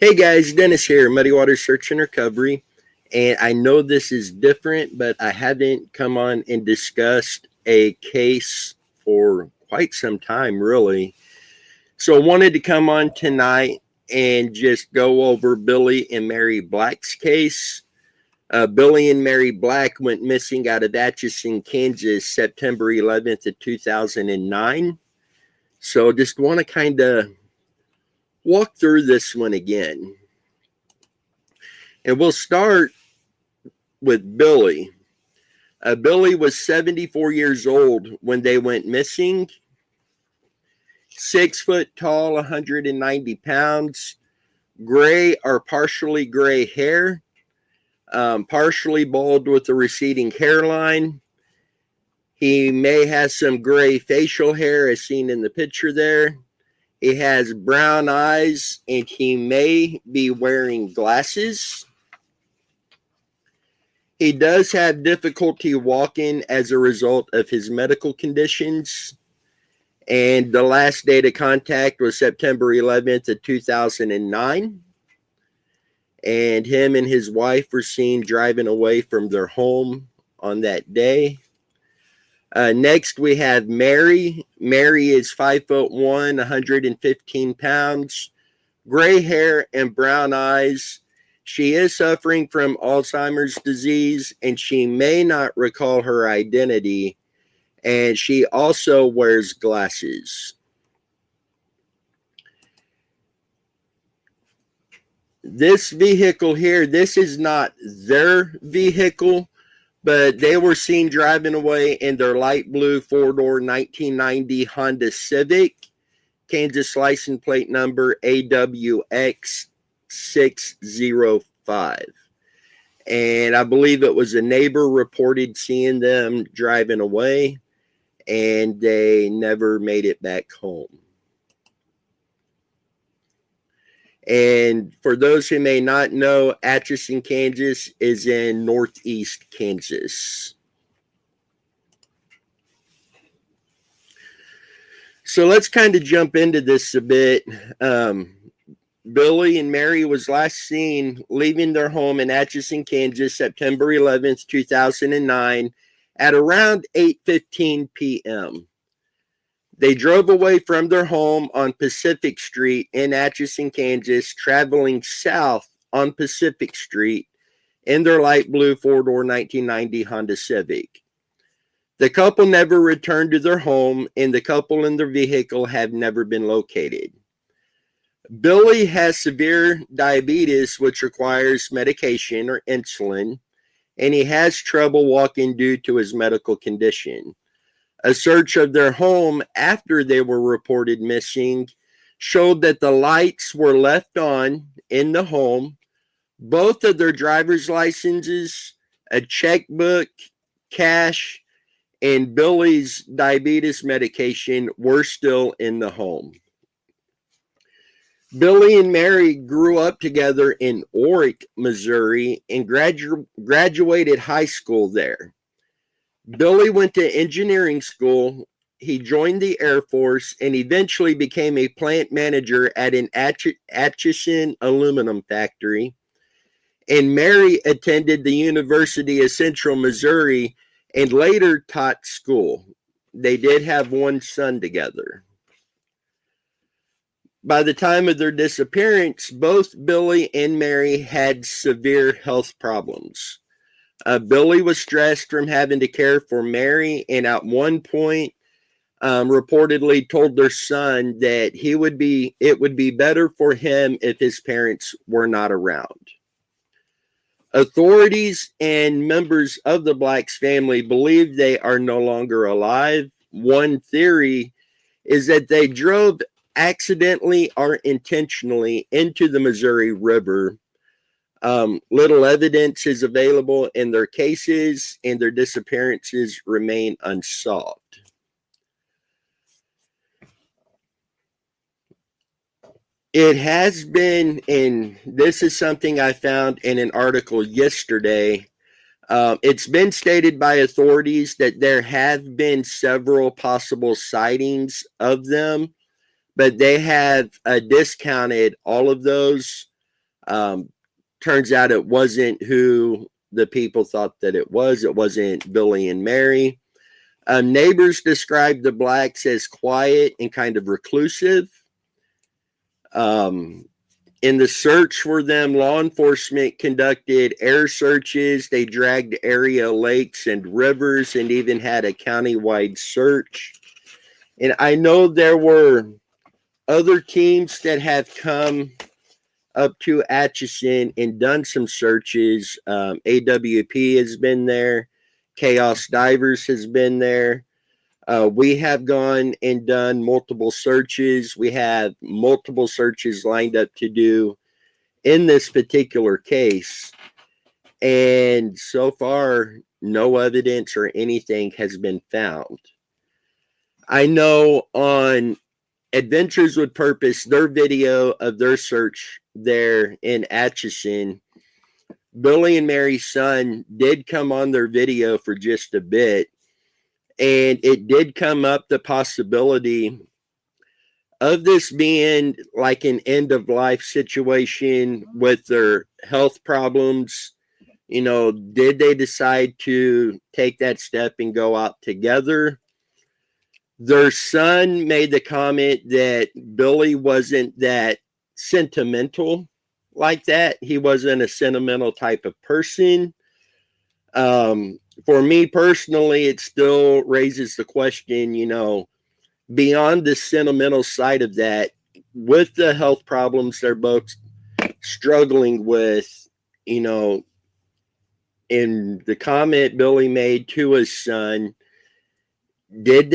Hey guys, Dennis here, Muddy Water Search and Recovery. And I know this is different, but I haven't come on and discussed a case for quite some time, really. So I wanted to come on tonight and just go over Billie and Mary Black's case. Billie and Mary Black went missing out of Atchison, Kansas, September 11th of 2009. So just want to kind of walk through this one again. And we'll start with Billie. Billie was 74 years old when they went missing. 6 foot tall, 190 pounds, gray or partially gray hair, partially bald with a receding hairline. He may have some gray facial hair as seen in the picture there. He has brown eyes and he may be wearing glasses. He does have difficulty walking as a result of his medical conditions. And the last date of contact was September 11th of 2009. And him and his wife were seen driving away from their home on that day. Next, we have Mary. Mary is 5'1", 115 pounds, gray hair and brown eyes. She is suffering from Alzheimer's disease, and she may not recall her identity, and she also wears glasses. This vehicle here, this is not their vehicle, but they were seen driving away in their light blue four-door 1990 Honda Civic, Kansas license plate number AWX 605. And I believe it was a neighbor reported seeing them driving away, and they never made it back home. And for those who may not know, Atchison, Kansas is in northeast Kansas. So let's kind of jump into this a bit. Billie and Mary was last seen leaving their home in Atchison, Kansas, September 11th, 2009 at around 8:15 p.m. They drove away from their home on Pacific Street in Atchison, Kansas, traveling south on Pacific Street in their light blue four-door 1990 Honda Civic. The couple never returned to their home, and the couple and their vehicle have never been located. Billie has severe diabetes, which requires medication or insulin, and he has trouble walking due to his medical condition. A search of their home after they were reported missing showed that the lights were left on in the home. Both of their driver's licenses, a checkbook, cash, and Billie's diabetes medication were still in the home. Billie and Mary grew up together in Orick, Missouri, and graduated high school there. Billie went to engineering school. He joined the Air Force and eventually became a plant manager at an Atchison aluminum factory. And Mary attended the University of Central Missouri and later taught school. They did have one son together. By the time of their disappearance, both Billie and Mary had severe health problems. Billie was stressed from having to care for Mary, and at one point, reportedly told their son that it would be better for him if his parents were not around. Authorities and members of the Blacks family believe they are no longer alive. One theory is that they drove accidentally or intentionally into the Missouri River. Little evidence is available in their cases, and their disappearances remain unsolved. It has been, and this is something I found in an article yesterday, it's been stated by authorities that there have been several possible sightings of them, but they have discounted all of those. Turns out it wasn't who the people thought that it was. It wasn't Billie and Mary. Neighbors described the blacks as quiet and kind of reclusive. In the search for them, law enforcement conducted air searches. They dragged area lakes and rivers and even had a countywide search. And I know there were other teams that have come up to Atchison and done some searches. AWP has been there. Chaos Divers has been there. We have gone and done multiple searches. We have multiple searches lined up to do in this particular case. And so far, no evidence or anything has been found. I know on Adventures with Purpose, their video of their search there in Atchison, Billie and Mary's son did come on their video for just a bit. And it did come up the possibility of this being like an end of life situation with their health problems. You know, did they decide to take that step and go out together? Their son made the comment that Billie wasn't that sentimental like that. He wasn't a sentimental type of person. For me personally, it still raises the question, you know, beyond the sentimental side of that, with the health problems they're both struggling with, you know, in the comment Billie made to his son, did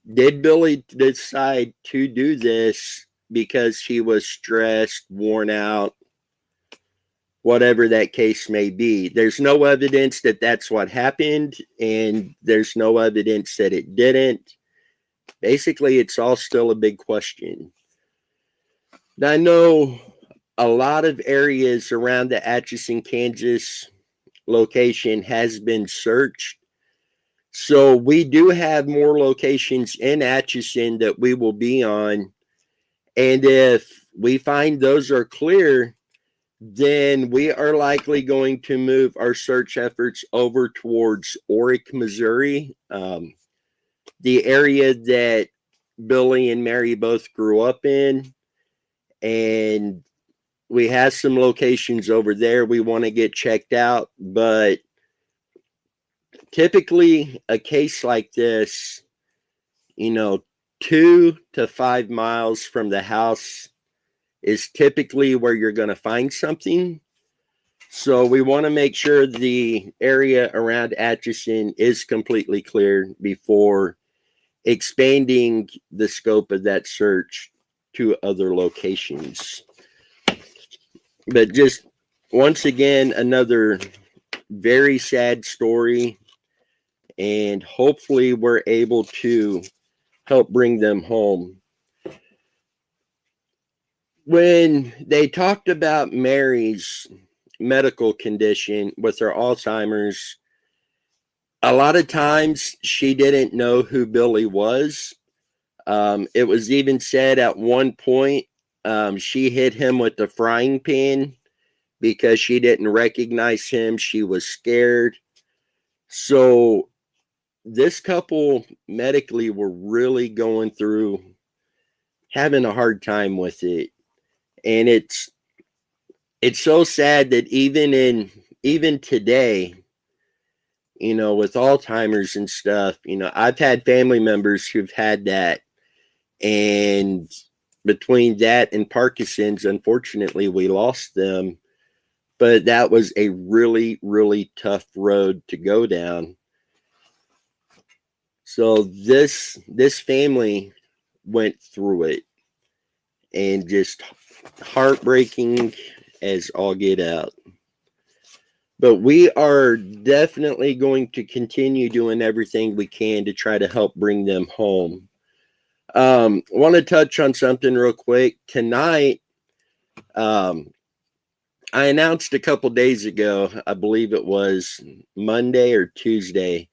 Billie decide to do this because he was stressed, worn out, whatever that case may be? There's no evidence that that's what happened, and there's no evidence that it didn't. Basically, it's all still a big question. Now, I know a lot of areas around the Atchison, Kansas location has been searched. So we do have more locations in Atchison that we will be on. And if we find those are clear, then we are likely going to move our search efforts over towards Orick, Missouri, the area that Billie and Mary both grew up in. And we have some locations over there we want to get checked out. But typically, a case like this, you know, 2 to 5 miles from the house is typically where you're going to find something. So we want to make sure the area around Atchison is completely cleared before expanding the scope of that search to other locations. But just once again, another very sad story, and hopefully we're able to help bring them home. When they talked about Mary's medical condition with her Alzheimer's, a lot of times she didn't know who Billie was. It was even said at one point she hit him with the frying pan because she didn't recognize him. She was scared. So this couple medically were really going through, having a hard time with it. And it's so sad that even today, you know, with Alzheimer's and stuff, you know, I've had family members who've had that. And between that and Parkinson's, unfortunately, we lost them. But that was a really, really tough road to go down. So this family went through it, and just heartbreaking as all get out. But we are definitely going to continue doing everything we can to try to help bring them home. I want to touch on something real quick. Tonight, I announced a couple days ago, I believe it was Monday or Tuesday,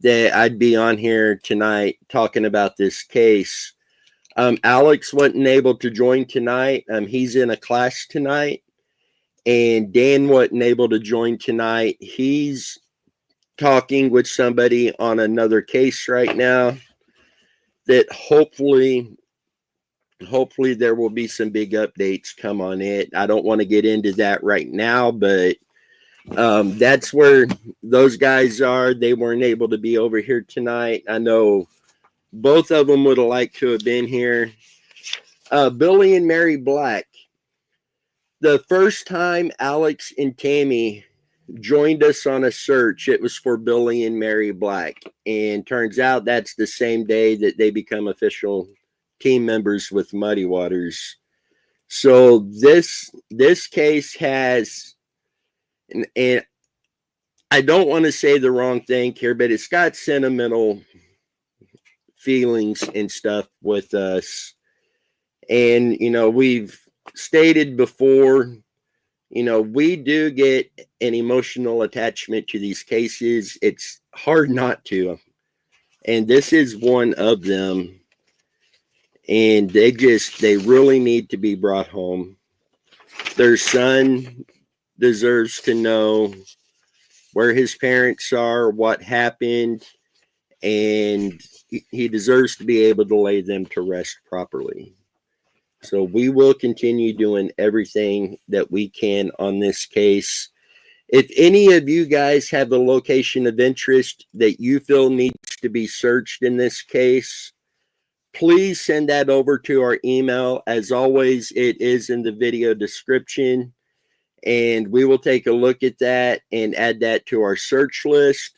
that I'd be on here tonight talking about this case. Alex wasn't able to join tonight. He's in a class tonight. and Dan wasn't able to join tonight. He's talking with somebody on another case right now that hopefully there will be some big updates come on it. I don't want to get into that right now, but that's where those guys are. They weren't able to be over here tonight. I know both of them would have liked to have been here. Billie and Mary Black. The first time Alex and Tammy joined us on a search, it was for Billie and Mary Black. And turns out that's the same day that they become official team members with Muddy Waters. So this case has, and I don't want to say the wrong thing here, but it's got sentimental feelings and stuff with us. And, you know, we've stated before, you know, we do get an emotional attachment to these cases. It's hard not to. And this is one of them. And they really need to be brought home. Their son deserves to know where his parents are, what happened, and he deserves to be able to lay them to rest properly. So we will continue doing everything that we can on this case. If any of you guys have a location of interest that you feel needs to be searched in this case, please send that over to our email. As always, it is in the video description, and we will take a look at that and add that to our search list.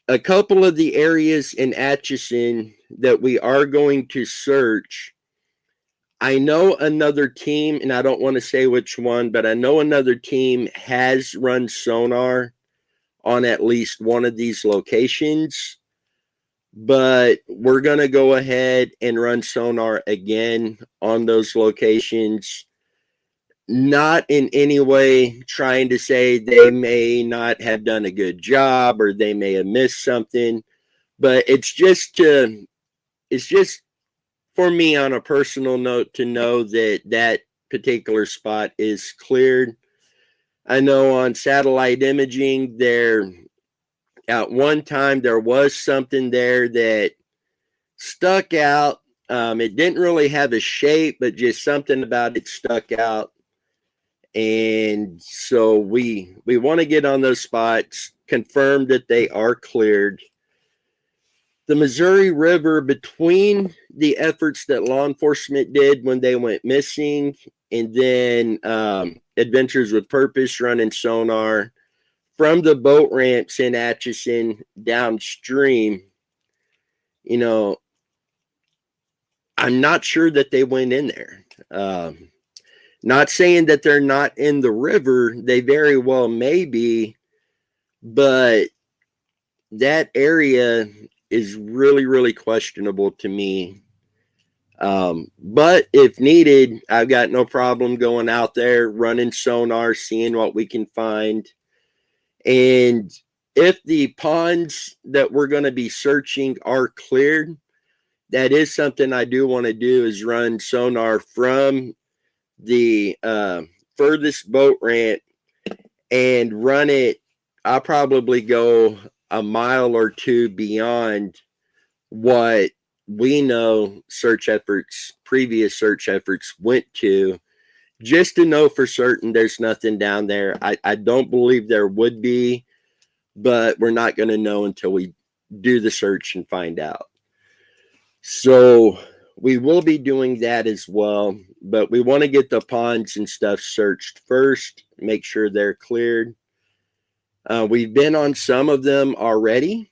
A couple of the areas in Atchison that we are going to search, I know another team, and I don't want to say which one, but I know another team has run sonar on at least one of these locations. But we're going to go ahead and run sonar again on those locations. Not in any way trying to say they may not have done a good job or they may have missed something, but it's just for me on a personal note to know that that particular spot is cleared. I know on satellite imaging there, at one time there was something there that stuck out. It didn't really have a shape, but just something about it stuck out. And so we want to get on those spots, confirm that they are cleared. The Missouri River, between the efforts that law enforcement did when they went missing, and then Adventures with Purpose running sonar from the boat ramps in Atchison downstream, you know, I'm not sure that they went in there. Not saying that they're not in the river. They very well may be, but that area is really, really questionable to me. But if needed, I've got no problem going out there, running sonar, seeing what we can find. And if the ponds that we're going to be searching are cleared, that is something I do want to do, is run sonar from the furthest boat ramp and run it. I'll probably go a mile or two beyond what we know previous search efforts went to, just to know for certain there's nothing down there. I don't believe there would be, but we're not going to know until we do the search and find out. So we will be doing that as well, but we want to get the ponds and stuff searched first, make sure they're cleared. We've been on some of them already,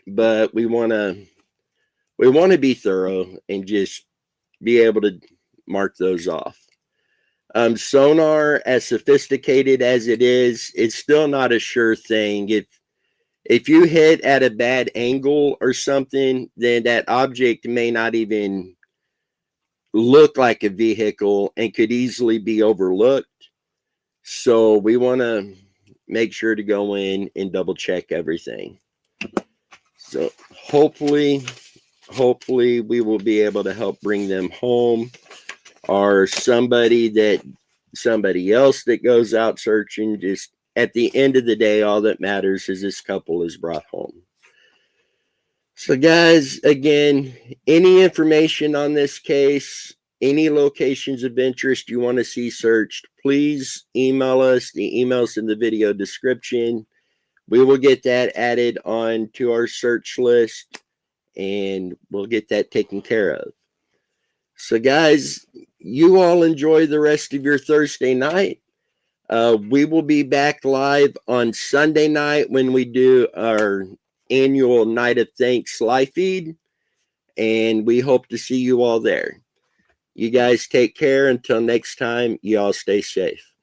but we want to be thorough and just be able to mark those off. Sonar, as sophisticated as it is, it's still not a sure thing. If you hit at a bad angle or something, then that object may not even look like a vehicle and could easily be overlooked. So we want to make sure to go in and double check everything. So hopefully we will be able to help bring them home, or somebody that somebody else that goes out searching. Just at the end of the day, all that matters is this couple is brought home. So, guys, again, any information on this case, any locations of interest you want to see searched, please email us. The email's in the video description. We will get that added on to our search list, and we'll get that taken care of. So, guys, you all enjoy the rest of your Thursday night. We will be back live on Sunday night when we do our annual Night of Thanks live feed, and we hope to see you all there. You guys take care. Until next time, you all stay safe.